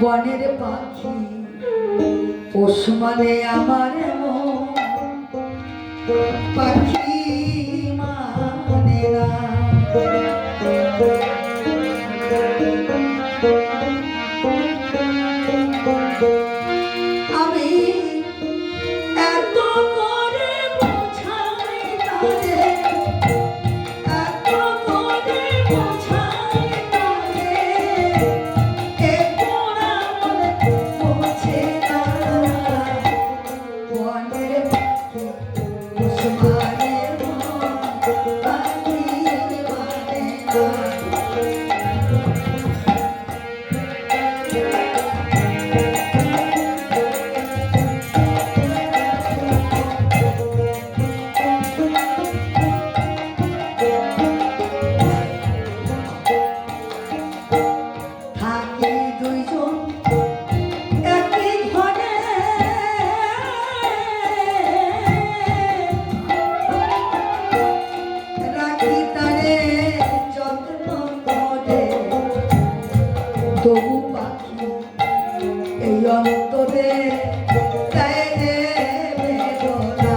বনের পাখি পোষ মানে আমার পাখি মানে না। আমি এত করে বোঝাই তারে, এত করে বোঝাই তারে, এ পোড়া মনে বোঝে না। বনের পাখি পোষ মানে পাখি মানে না। তবু পাখি এই অন্তরে দেয় রে বেদনা।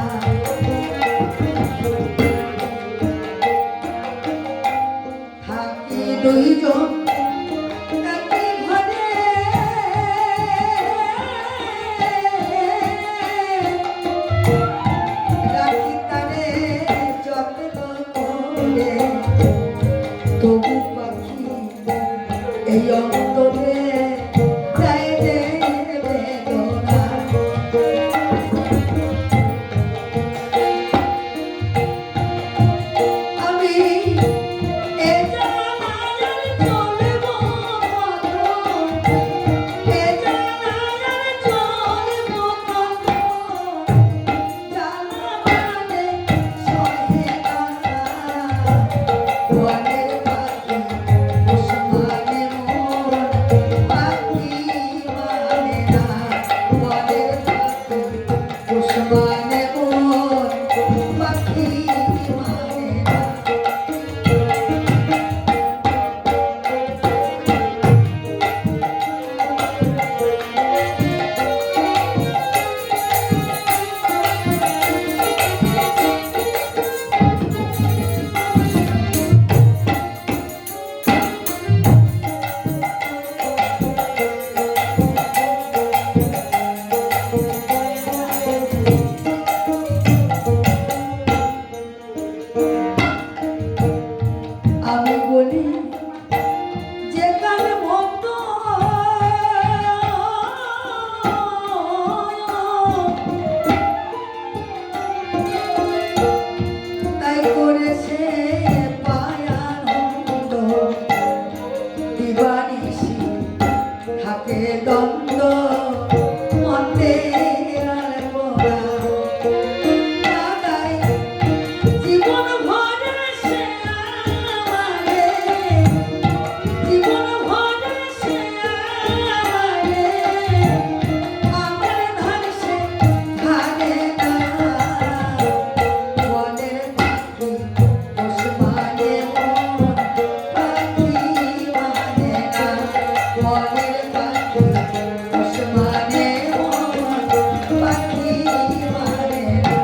থাকি দুইজন একই ঘরে, রাখি তারে যত্ন করে, তবু পাখি এই অন্তরে দেয় রে বেদনা। আমি এ জানালার চলব কত, এ জানালার চলব কত, জানা মানে সহে না। বনের পাখি পোষ মানে পাখি মানে না। বনের পাখি পোষ মানে পাখি মানে না। আমি বলি যে কার মতো তাই করেছে পায় আনন্দ, দিবানিশি থাকে দ্বন্দ্ব, মন্দের আর পরা। দাদাই জীবন ভরে সে আমারে, জীবন ভরে সে আমারে, আমার ধার সে ধারে না। বনের পাখি পোষ মানে পাখি মানে না। বনের পাখি পোষ মানে পাখি মানে না।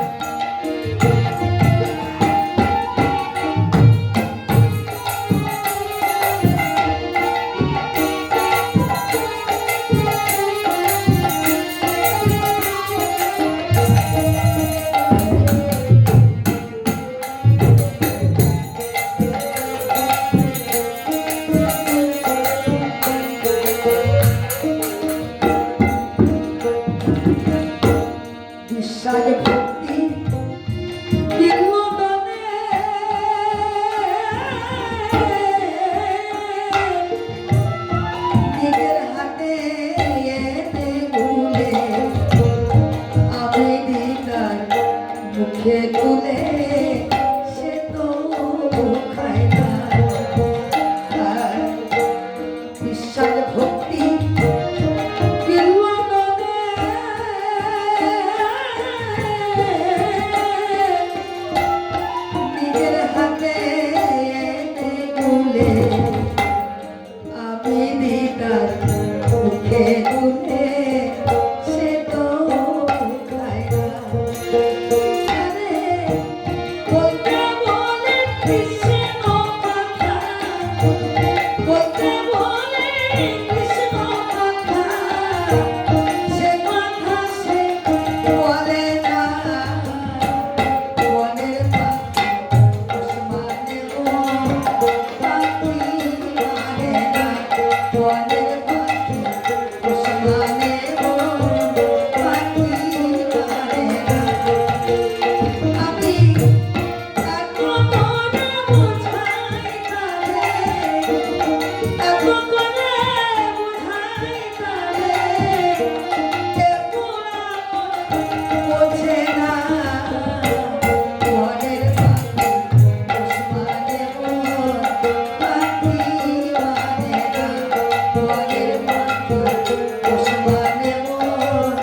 বিশ্বাস ভক্তি দিলদানে, নিজের হাতে এনে ভুলে আমি দিদার মুখে তুলে, সে তো খায় না। বিশ্বাস ভক্তি নিজের হাতে এনে তুলে আমি দিদার মুখে তুলে সে তো খায় না। আরে বলতে বলে কৃষ্ণ কথা, বলতে বলে কৃষ্ণ কথা, সে কথা সে বলে না। বনের পাখি পোষ মানে মন, পাখি মানে না। বনের পাখি পোষ মানে মন, পাখি মানে না। আমি এত করে বোঝাই তারে, এত করে বোঝাই তারে, কেবল বোঝে না। বনের পাখি পোষ মানে মন, পাখি মানে না। বনের পাখি পোষ মানে মন,